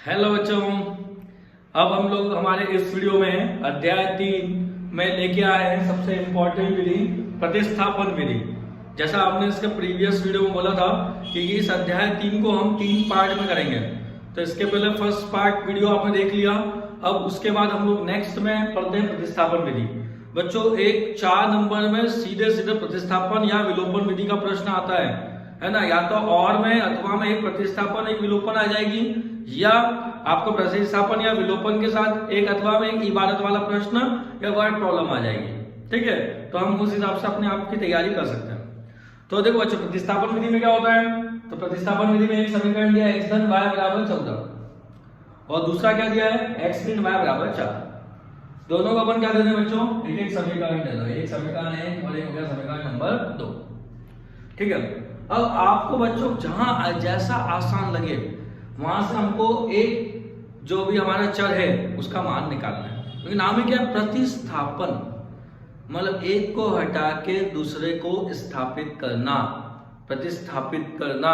Hello बच्चों, अब हम लोग हमारे इस वीडियो में अध्याय 3 में लेके आए हैं सबसे इम्पोर्टेंट विधि प्रतिस्थापन विधि। जैसा आपने इसके प्रीवियस वीडियो में बोला था कि इस अध्याय 3 को हम 3 पार्ट में करेंगे, तो इसके पहले फर्स्ट पार्ट वीडियो आपने देख लिया। अब उसके बाद हम लोग नेक्स्ट में पढ़ते हैं प्रतिस्थापन विधि। बच्चों, एक 4 नंबर में सीधे सीधे प्रतिस्थापन या विलोपन विधि का प्रश्न आता है ना। या तो और में अथवा में एक प्रतिस्थापन एक विलोपन आ जाएगी, या आपको प्रतिस्थापन या विलोपन के साथ एक अथवा में एक इबारत वाला प्रश्न या वर्ड प्रॉब्लम आ जाएगी। ठीक है, तो हम उस हिसाब से अपने आप की तैयारी कर सकते हैं। तो देखो बच्चों, प्रतिस्थापन विधि में क्या होता है, तो प्रतिस्थापन विधि में एक समीकरण दिया है x धन y बराबर 14 और दूसरा क्या दिया है x ऋण y बराबर 4। दोनों को अपन क्या दे दें बच्चों, एक एक समीकरण दे दो। एक समीकरण है और एक हो गया समीकरण नंबर 2। ठीक है, अब आपको बच्चों जहां जैसा आसान लगे वहां से हमको एक जो भी हमारा चर है उसका मान निकालना है। क्योंकि नाम है क्या, प्रतिस्थापन, मतलब एक को हटा के दूसरे को स्थापित करना, प्रतिस्थापित करना।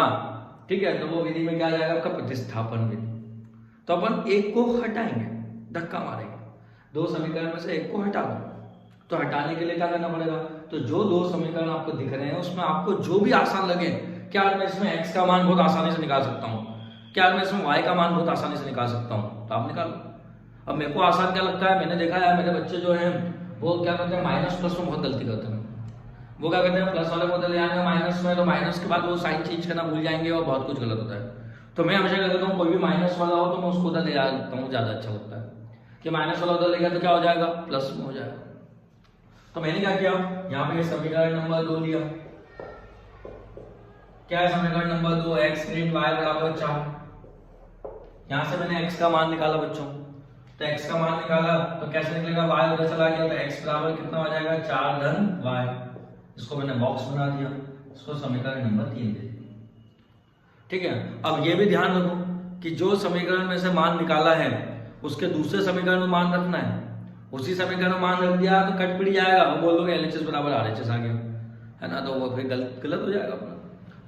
ठीक है, तो वो विधि में क्या आ जाएगा आपका प्रतिस्थापन विधि। तो अपन एक को हटाएंगे, धक्का मारेंगे, दो समीकरण में से एक को हटा दो। तो हटाने के लिए क्या करना पड़ेगा, तो जो दो समीकरण आपको दिख रहे हैं उसमें आपको जो भी आसान लगे, क्या मैं इसमें x का मान बहुत आसानी से निकाल सकता हूँ, क्या मैं इसमें y का मान बहुत आसानी से निकाल सकता हूँ, तो आप निकालो। अब मेरे को आसान क्या लगता है, मैंने देखा है मेरे बच्चे जो हैं वो क्या करते हैं, माइनस प्लस में बहुत गलती करते हैं। वो क्या करते हैं, प्लस वाले को ले आएंगे माइनस में, तो माइनस के बाद वो साइन चेंज करना भूल जाएंगे और बहुत कुछ गलत होता है। तो मैं हमेशा क्या करता हूँ, कोई भी माइनस वाला हो तो मैं उसको उधर ले आता हूँ, ज्यादा अच्छा लगता है कि माइनस वाला उधर ले गया तो क्या हो जाएगा, प्लस में हो जाएगा। तो मैंने क्या किया, यहाँ पे समीकरण नंबर 2 लिया। क्या है समीकरण नंबर 2, x ऋण y बराबर 4। यहां से मैंने x का मान निकाला बच्चों, तो x का मान निकाला तो कैसे निकलेगा, y उधर चला गया तो x बराबर कितना हो जाएगा 4 धन y। इसको मैंने बॉक्स बना दिया, इसको समीकरण नंबर 3 दे दिया। ठीक है, अब ये भी ध्यान रखो कि जो समीकरण में से मान निकाला है उसके दूसरे समीकरण में मान रखना है। उसी समीकरण में मान रख दिया तो कट पिट जाएगा, वो बोल दोगे LHS बराबर RHS आ गया है ना, तो वो फिर गलत हो जाएगा अपना।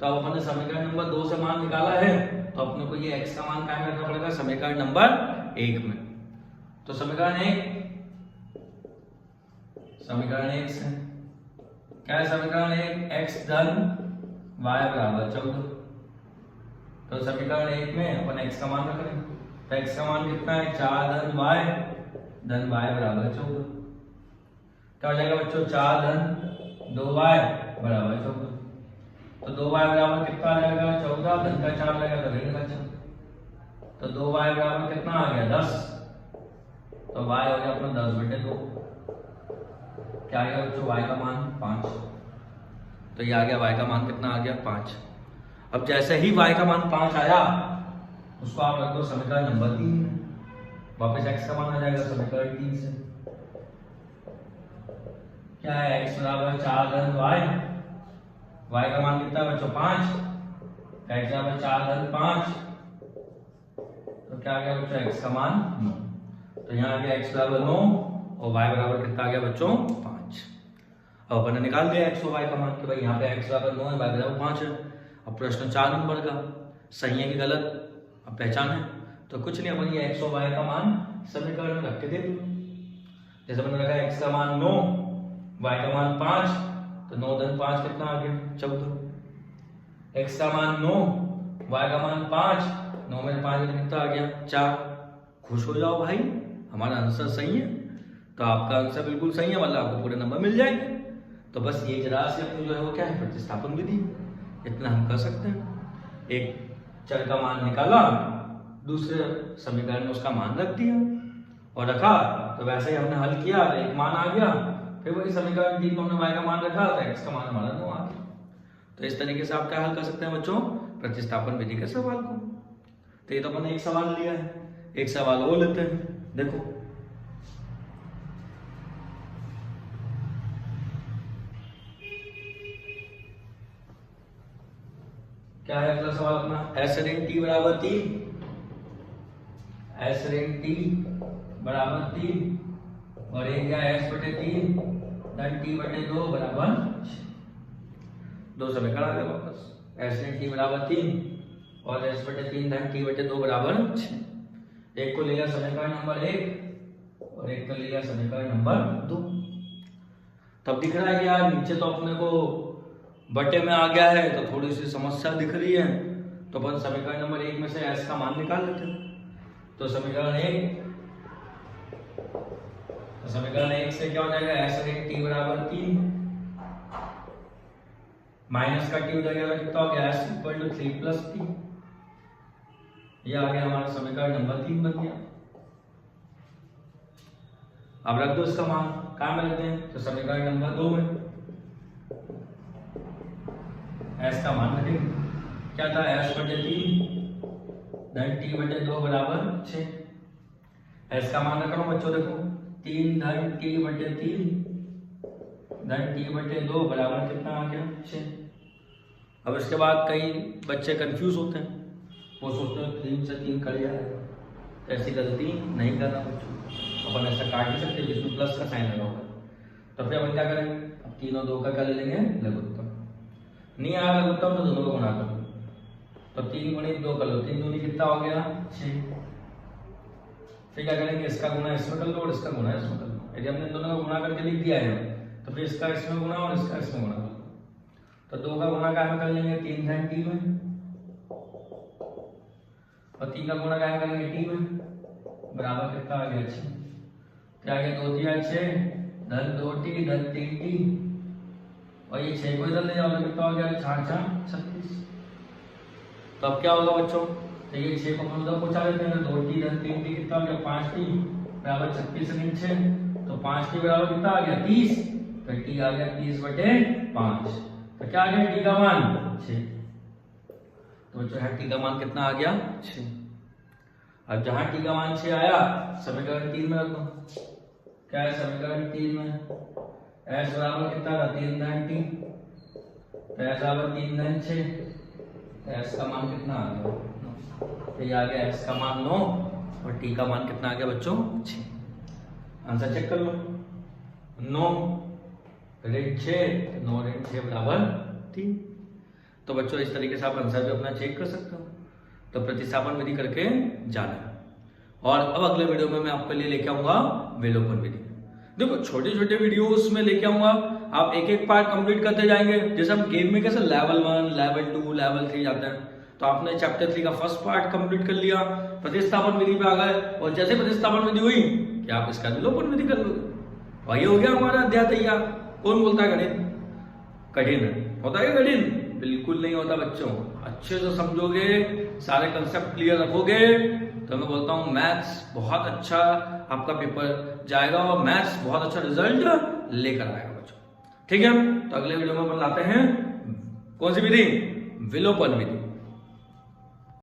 तो अब अपने समीकरण नंबर 2 से मान निकाला है, तो अपने को ये x का मान क्या रखना पड़ेगा, समीकरण नंबर 1 में। तो समीकरण 1 से क्या है, समीकरण 1 x धन y बराबर 14। तो समीकरण 1 में अपन x का मान रख रहे हैं, तो x का मान कितना है 4 धन y बराबर 14। क्या हो जाएगा बच्चों, 4 धन 2y बराबर 14। तो 2y बराबर कितना आ जाएगा 14, धन का 4 लगेगा तो ऋण का 4। तो 2y बराबर कितना आ गया 10, तो y हो गया अपना 10/2। क्या आ गया बच्चों, y का मान 5। तो ये आ गया y का मान कितना आ गया 5। अब जैसे ही y का मान 5 आया उसको आप रख दो समीकरण नंबर 3 में, वापस x का मान आ जाएगा समीकरण 3 से। क्या है, x बराबर 4 धन y का मान कितना है बच्चों 5, x बराबर 4 धन 5, तो क्या आ गया बच्चों x का मान 9। तो यहाँ आ गया x बराबर 9 और y बराबर कितना आ गया बच्चों 5। अब अपन ने निकाल दिया x और y का मान कि भाई यहाँ पे x बराबर 9 है, y बराबर 5 है। अब प्रश्न 4 नंबर का सही है कि गलत अब पहचान है, तो कुछ नहीं, अपन ये x और y का मान समीकरण में रख के दे दो। जैसे मैंने रखा x का मान 9, y का मान 5, तो 9 धन 5 कितना आ गया 14। x का मान 9, y का मान 5, 9 में 5 कितना आ गया 4। खुश हो जाओ भाई, हमारा आंसर सही है। तो आपका आंसर बिल्कुल सही है, मतलब आपको पूरे नंबर मिल जाएंगे। तो बस ये जरा से अपनी जो है वो क्या है, प्रतिस्थापन विधि, इतना हम कर सकते हैं। एक चर का मान निकाला, दूसरे समीकरण में उसका मान रख दिया और रखा, तो वैसे ही हमने हल किया तो एक मान आ गया, फिर वही समीकरण 3 में हमने y का मान रखा तो x का मान हमारा 9 आ गया। तो इस तरीके से आप क्या हल कर सकते हैं बच्चों, प्रतिस्थापन विधि के सवाल को। तो ये तो अपन ने एक सवाल लिया है, एक सवाल और लेते हैं। देखो क्या है अगला सवाल अपना, s ऋण t बराबर 3, s ऋण t बराबर 3 और एक क्या s/3 धन t/2 बराबर 6। दो समीकरण आ गए वापस, s ऋण t बराबर 3 और s/3 धन t/2 बराबर 6। एक को लिया समीकरण नंबर 1 और एक को लिया समीकरण नंबर 2। तब दिख रहा है कि यार नीचे तो अपने को बटे में आ गया है, तो थोड़ी सी समस्या दिख रही है। तो अपन समीकरण नंबर 1 में से s का मान निकाल लेते हैं। तो समीकरण 1 से क्या हो जाएगा, s इन t बराबर 3 माइनस का t हो जाएगा कितना हो गया, s equal to 3 plus t। ये आ गया हमारा समीकरण नंबर 3 बन गया। अब रख दो इसका मान, कहाँ में रखते हैं, तो समीकरण नंबर 2 में s का मान रखेंगे। क्या था, s बटे 3 धन t बटे 2 बराबर 6। s का मान रख रहा हूं बच्चों, देखो 3 धन t बटे 3 धन t बटे 2 बराबर कितना आ गया, 6। अब इसके बाद कई बच्चे कंफ्यूज होते हैं, वो सोचते हैं 3 से 3 कट जाएगा। तो ऐसी गलती नहीं करना बच्चों, अपन ऐसा काट नहीं सकते जिसमें प्लस का साइन लगा होगा। तो फिर अपन क्या करेंगे, अब 3 और 2 का क्या ले लेंगे, लघुत्तम। नहीं आ रहा लघुत्तम तो दोनों को गुणा कर लो। तो 3 गुणित 2 कर लो, 3 दूनी कितना हो गया, 6। फिर क्या करेंगे, इसका गुणा इसमें कर लो और इसका गुणा इसमें कर लो। यदि हमने दोनों का गुणा करके लिख दिया है तो फिर इसका इसमें गुणा और इसका इसमें गुणा कर लो। तो 2 का गुणा क्या कर लेंगे, 3 धन t में, और 3 का गुणा क्या करेंगे, t में, बराबर कितना आ गया, 6। क्या आ गया, 2 3 6 धन 2t धन 3t, और ये 6 को इधर ले जाओ तो कितना हो गया, 4 4 36। तो अब क्या होगा बच्चों, तो ये 6 को हम उधर पहुंचा देते हैं, 2t धन 3t कितना हो गया, 5t बराबर 36 × 6, तो 5t बराबर कितना आ गया, 30। तो t आ गया 30 बटे 5। तो क्या आ गया, t का मान 6। तो बच्चों t का मान कितना आ गया, 6। अब जहां t का मान 6 आया, समीकरण 3 में रख दो। क्या है समीकरण 3 में, s बराबर कितना था, 3 धन t, तो s बराबर 3 धन 6, तो s का मान कितना आ गया, 9। तो ये आ गया s का मान 9 और t का मान कितना आ गया बच्चों, 6। आंसर चेक कर लो, 9 ऋण 6, 9 ऋण 6 बराबर 3। तो बच्चों इस तरीके से आप आंसर भी अपना चेक कर सकते हो। तो प्रतिस्थापन विधि करके जाना। और अब अगले वीडियो में मैं आपके लिए लेके आऊंगा विलोपन विधि। देखो छोटे छोटे वीडियोस में लेके आऊंगा, आप एक एक पार्ट कंप्लीट करते जाएंगे। जैसे हम गेम में कैसे लेवल 1 लेवल 2 लेवल 3 जाते हैं, तो आपने चैप्टर 3 का फर्स्ट पार्ट कंप्लीट कर लिया, प्रतिस्थापन विधि पे आ गए, और जैसे प्रतिस्थापन विधि हुई कि आप इसका विलोपन विधि कर लोगे, और ये हो गया हमारा अध्याय तैयार। कौन बोलता है गणित कठिन होता है, कठिन बिल्कुल नहीं होता बच्चों। अच्छे से समझोगे, सारे कंसेप्ट क्लियर रखोगे, तो मैं बोलता हूँ मैथ्स बहुत अच्छा आपका पेपर जाएगा और मैथ्स बहुत अच्छा रिजल्ट लेकर आएगा बच्चों। ठीक है, तो अगले वीडियो में अपन लाते हैं कौन सी विधि, विलोपन विधि।